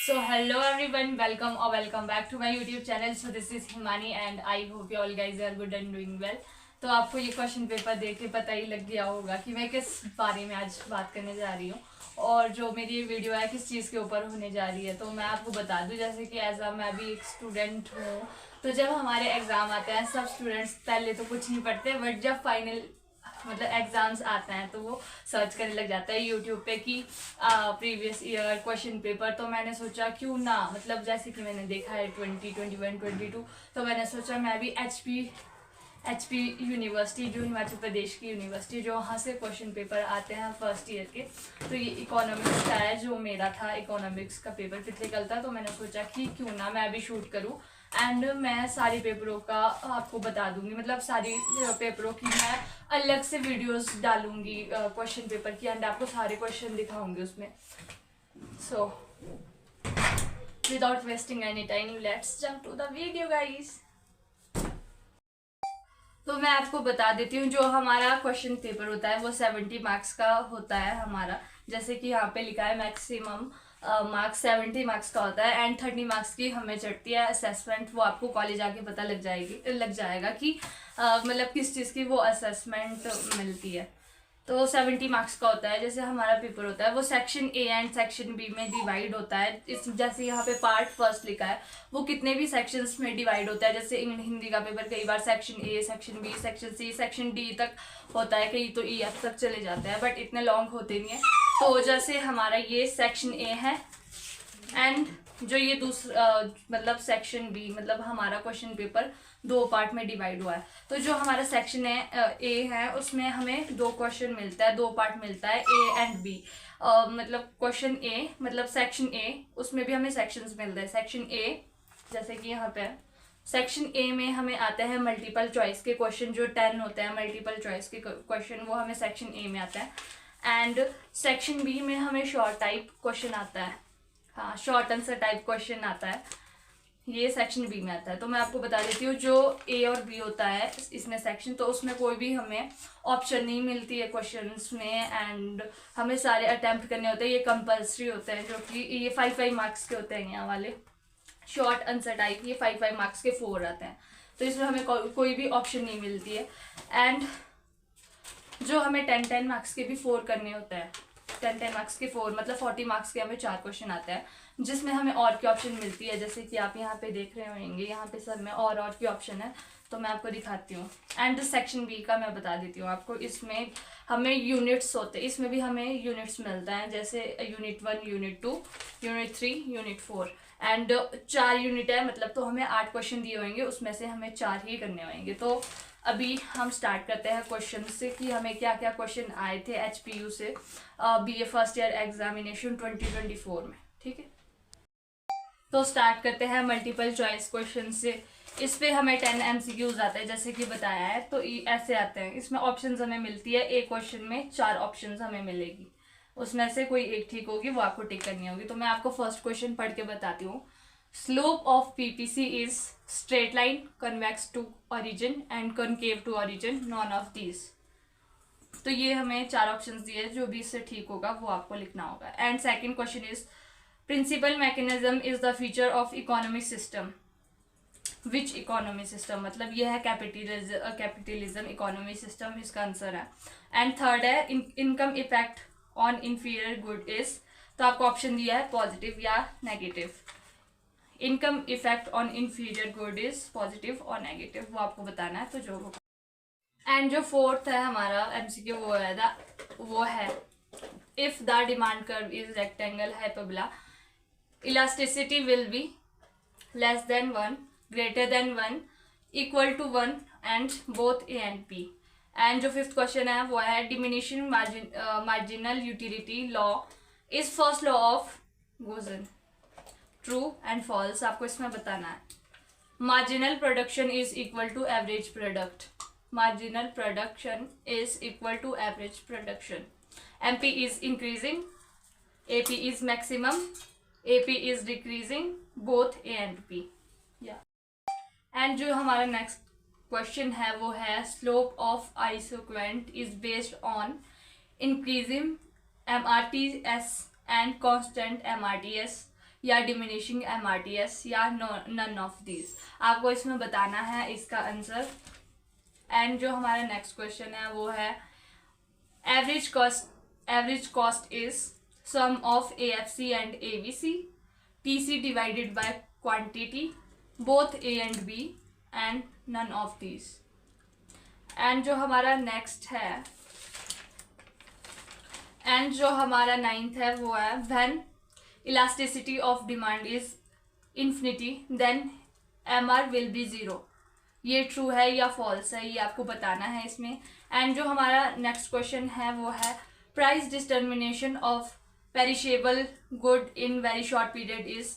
So hello everyone, welcome or welcome back to my YouTube channel. So this is Himani and I hope you all guys are good and doing well. तो आपको ये question paper देख के पता ही लग गया होगा कि मैं किस बारे में आज बात करने जा रही हूँ और जो मेरी ये वीडियो है किस चीज़ के ऊपर होने जा रही है। तो मैं आपको बता दूँ जैसे कि मैं भी एक स्टूडेंट हूँ, तो जब हमारे एग्ज़ाम आते हैं सब स्टूडेंट्स पहले तो कुछ नहीं पढ़ते, बट जब फाइनल मतलब एग्जाम्स आते हैं तो वो सर्च करने लग जाता है यूट्यूब पे कि प्रीवियस ईयर क्वेश्चन पेपर। तो मैंने सोचा क्यों ना, मतलब जैसे कि मैंने देखा है 2021 22, तो मैंने सोचा मैं भी एचपी यूनिवर्सिटी, जो हिमाचल प्रदेश की यूनिवर्सिटी, जो वहाँ से क्वेश्चन पेपर आते हैं फर्स्ट ईयर के, तो ये इकोनॉमिक्स का है जो मेरा था, इकोनॉमिक्स का पेपर पिछले कल था। तो मैंने सोचा कि क्यों ना मैं भी शूट करूँ एंड मैं सारी पेपरों का आपको बता दूंगी, मतलब सारी पेपरों की मैं अलग से वीडियोस डालूंगी क्वेश्चन पेपर की एंड आपको सारे क्वेश्चन दिखाऊंगी उसमें। So without wasting any time let's jump to the video guys. तो मैं आपको बता देती हूँ जो हमारा क्वेश्चन पेपर होता है वो 70 मार्क्स का होता है हमारा। जैसे कि यहाँ पे लिखा है मैक्सिमम मार्क्स 70 मार्क्स का होता है एंड 30 मार्क्स की हमें चढ़ती है असेसमेंट। वो आपको कॉलेज आके पता लग जाएगा कि मतलब किस चीज़ की वो असेसमेंट मिलती है। तो 70 मार्क्स का होता है। जैसे हमारा पेपर होता है वो section A and section B में डिवाइड होता है। इस जैसे यहाँ पे पार्ट फर्स्ट लिखा है वो कितने भी सेक्शंस में डिवाइड होता है। जैसे हिंदी का पेपर कई बार section A, section B, section C, section D तक होता है, कई तो ई एफ तक चले जाते हैं, बट इतने लॉन्ग होते नहीं है। तो जैसे हमारा ये सेक्शन ए है एंड जो ये दूसरा मतलब सेक्शन बी, मतलब हमारा क्वेश्चन पेपर दो पार्ट में डिवाइड हुआ है। तो जो हमारा सेक्शन है ए है उसमें हमें दो क्वेश्चन मिलता है, दो पार्ट मिलता है ए एंड बी। मतलब क्वेश्चन ए मतलब सेक्शन ए, उसमें भी हमें सेक्शंस मिलते हैं। सेक्शन ए जैसे कि यहाँ पे सेक्शन ए में हमें आते हैं मल्टीपल चॉइस के क्वेश्चन, जो 10 होते हैं मल्टीपल चॉइस के क्वेश्चन, वो हमें सेक्शन ए में आता है। एंड सेक्शन बी में हमें शॉर्ट टाइप क्वेश्चन आता है, हाँ शॉर्ट आंसर टाइप क्वेश्चन आता है, ये सेक्शन बी में आता है। तो मैं आपको बता देती हूँ जो ए और बी होता है इसमें सेक्शन, तो उसमें कोई भी हमें ऑप्शन नहीं मिलती है क्वेश्चंस में एंड हमें सारे अटेम्प्ट करने होते हैं। ये कंपल्सरी होते हैं, जो कि ये 5 मार्क्स के होते हैं। यहाँ वाले शॉर्ट आंसर टाइप ये 5 मार्क्स के 4 आते हैं। तो इसमें हमें कोई भी ऑप्शन नहीं मिलती है। एंड जो हमें 10 मार्क्स के भी 4 करने होते हैं, 10 मार्क्स के 4 मतलब 40 मार्क्स के हमें 4 क्वेश्चन आते हैं, जिसमें हमें और की ऑप्शन मिलती है। जैसे कि आप यहाँ पे देख रहे होंगे, यहाँ पे सब में और की ऑप्शन है, तो मैं आपको दिखाती हूँ। एंड सेक्शन बी का मैं बता देती हूँ आपको। इसमें हमें यूनिट्स होते हैं, इसमें भी हमें यूनिट्स मिलता है, जैसे unit 1, unit 2, unit 3, unit 4 and 4 unit है, मतलब तो हमें 8 क्वेश्चन दिए होंगे, उसमें से हमें 4 ही करने होंगे। तो अभी हम स्टार्ट करते हैं क्वेश्चन से कि हमें क्या क्या क्वेश्चन आए थे एचपीयू से बीए फर्स्ट ईयर एग्जामिनेशन 2024 में, ठीक है। तो स्टार्ट करते हैं मल्टीपल चॉइस क्वेश्चन से। इस पे हमें 10 एमसीक्यूज आते हैं जैसे कि बताया है, तो ऐसे आते हैं। इसमें ऑप्शंस हमें मिलती है, एक क्वेश्चन में 4 ऑप्शंस हमें मिलेगी, उसमें से कोई एक ठीक होगी, वो आपको टिक करनी होगी। तो मैं आपको फर्स्ट क्वेश्चन पढ़ के बताती हूँ। Slope of PPC is straight line, convex to origin and concave to origin, none of these। तो ये हमें 4 ऑप्शंस दिए, जो भी इससे ठीक होगा वो आपको लिखना होगा। And second question is principal mechanism is the feature of economic system, which economy system, मतलब ये है कैपिटलिज्म इकोनॉमी सिस्टम, इसका आंसर है। एंड थर्ड है income effect on inferior good is, तो आपको ऑप्शन दिया है पॉजिटिव या negative. Income effect on inferior good is positive और नेगेटिव, वो आपको बताना है, तो जो होगा। एंड जो फोर्थ है हमारा एमसीक्यू वो है if the demand curve is rectangle hyperbola, elasticity will be less than 1, greater than 1, equal to 1 and both A and B. And जो फिफ्थ क्वेश्चन है वो है diminishing marginal utility law is first law of Gossen, true and false, आपको इसमें बताना है। Marginal production is equal to average product, marginal production is equal to average production. MP is increasing, AP is maximum, AP is decreasing, both A and B. And जो हमारा next question है वो है slope of isoquant is based on increasing MRTS and constant MRTS या diminishing MRTS या none of these. आपको इसमें बताना है इसका आंसर। एंड जो हमारा नेक्स्ट क्वेश्चन है वो है average cost is sum of AFC and ABC, TC divided by quantity, both A and B and none of these. And जो हमारा नेक्स्ट है एंड जो हमारा 9th है वो है when elasticity of demand is infinity then MR will be 0। ये true है या फॉल्स है, ये आपको बताना है इसमें। एंड जो हमारा नेक्स्ट क्वेश्चन है वो है price determination of perishable good in very short period is.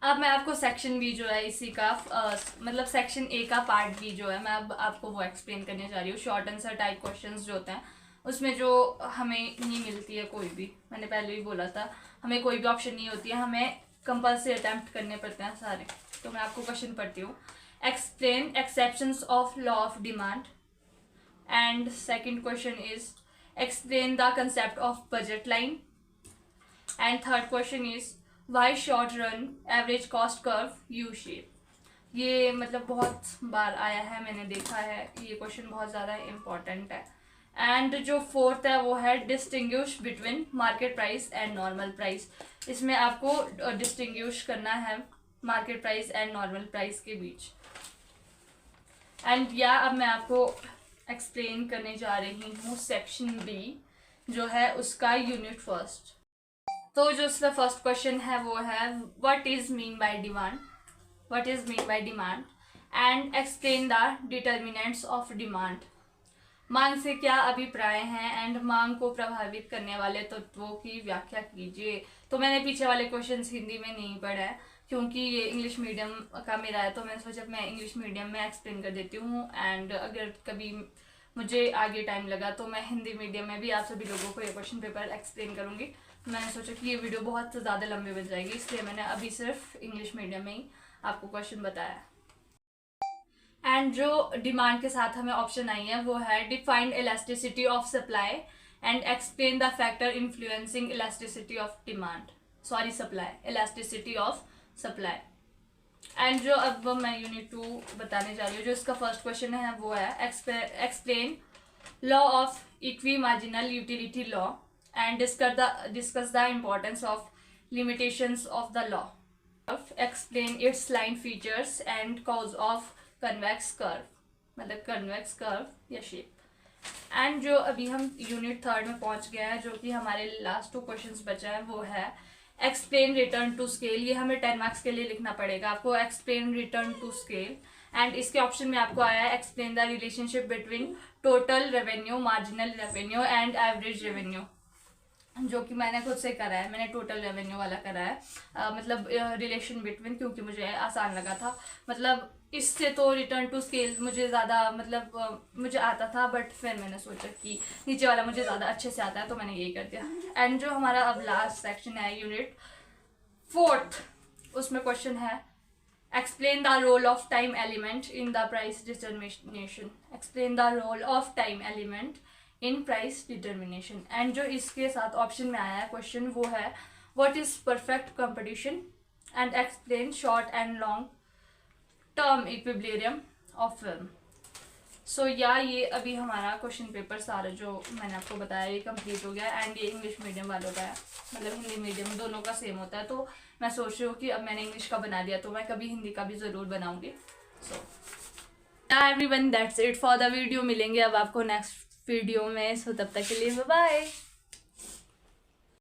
अब मैं आपको सेक्शन बी जो है इसी का मतलब सेक्शन ए का पार्ट बी जो है मैं अब आपको वो एक्सप्लेन करने जा रही हूँ। शॉर्ट आंसर टाइप क्वेश्चंस जो होते हैं उसमें जो हमें नहीं मिलती है कोई भी, मैंने पहले भी बोला था हमें कोई भी ऑप्शन नहीं होती है, हमें कंपल्सरी अटेम्प्ट करने पड़ते हैं सारे। तो मैं आपको क्वेश्चन पढ़ती हूँ। Explain exceptions of law of demand. And second question is explain the concept of budget line. And third question is why short run average cost curve U shape. ये मतलब बहुत बार आया है, मैंने देखा है, ये क्वेश्चन बहुत ज़्यादा इम्पॉर्टेंट है। एंड जो फोर्थ है वो है distinguish between market price and normal price. इसमें आपको डिस्टिंग्विश करना है market price and normal price के बीच। एंड या अब मैं आपको एक्सप्लेन करने जा रही हूँ सेक्शन बी जो है उसका यूनिट फर्स्ट। तो जो उसका फर्स्ट क्वेश्चन है वो है what is mean by demand, what is mean by demand and explain the determinants of demand. मांग से क्या अभिप्राय हैं एंड मांग को प्रभावित करने वाले तत्वों की व्याख्या कीजिए। तो मैंने पीछे वाले क्वेश्चंस हिंदी में नहीं पढ़ा है क्योंकि ये इंग्लिश मीडियम का मेरा है, तो मैंने सोचा मैं इंग्लिश मीडियम में एक्सप्लेन कर देती हूँ। एंड अगर कभी मुझे आगे टाइम लगा तो मैं हिंदी मीडियम में भी आप सभी लोगों को ये क्वेश्चन पेपर एक्सप्लेन करूँगी। मैंने सोचा कि ये वीडियो बहुत ज़्यादा लंबी बन जाएगी, इसलिए मैंने अभी सिर्फ इंग्लिश मीडियम में ही आपको क्वेश्चन बताया। एंड जो डिमांड के साथ हमें ऑप्शन आई है वो है defined elasticity of supply and explain the factor influencing elasticity of demand, sorry supply, elasticity of supply. And जो अब मैं यूनिट 2 बताने जा रही हूँ, जो इसका फर्स्ट क्वेश्चन है वो है explain law of equi marginal utility law and discuss the importance of limitations of the law, explain it's line features and cause of convex curve, मतलब कन्वेक्स कर्व या शेप। एंड जो अभी हम unit 3 में पहुंच गए हैं, जो कि हमारे लास्ट 2 क्वेश्चंस बचे हैं, वो है एक्सप्लेन रिटर्न टू स्केल। ये हमें 10 मार्क्स के लिए लिखना पड़ेगा आपको, explain return to scale. And इसके ऑप्शन में आपको आया है explain the relationship between total revenue, marginal revenue and average revenue, जो कि मैंने खुद से करा है, मैंने टोटल रेवेन्यू वाला करा है। मतलब रिलेशन बिटवीन, क्योंकि मुझे आसान लगा था। मतलब इससे तो रिटर्न टू स्केल मुझे ज़्यादा मतलब मुझे आता था, बट फिर मैंने सोचा कि नीचे वाला मुझे ज़्यादा अच्छे से आता है, तो मैंने यही कर दिया। एंड जो हमारा अब लास्ट सेक्शन है यूनिट 4, उसमें क्वेश्चन है explain the role of time element in the price determination, explain the role of time element in price determination. And जो इसके साथ ऑप्शन में आया है क्वेश्चन वो है what is perfect competition and explain short and long term equilibrium of film. So या ये अभी हमारा क्वेश्चन पेपर सारा जो मैंने आपको बताया ये कंप्लीट हो गया। एंड ये इंग्लिश मीडियम वालों का है, मतलब हिंदी मीडियम दोनों का सेम होता है। तो मैं सोच रही हूँ कि अब मैंने इंग्लिश का बना दिया तो मैं कभी हिंदी का भी ज़रूर बनाऊंगी। So everyone that's it for the video. मिलेंगे अब आपको नेक्स्ट वीडियो में, सो तब तक के लिए बाय बाय।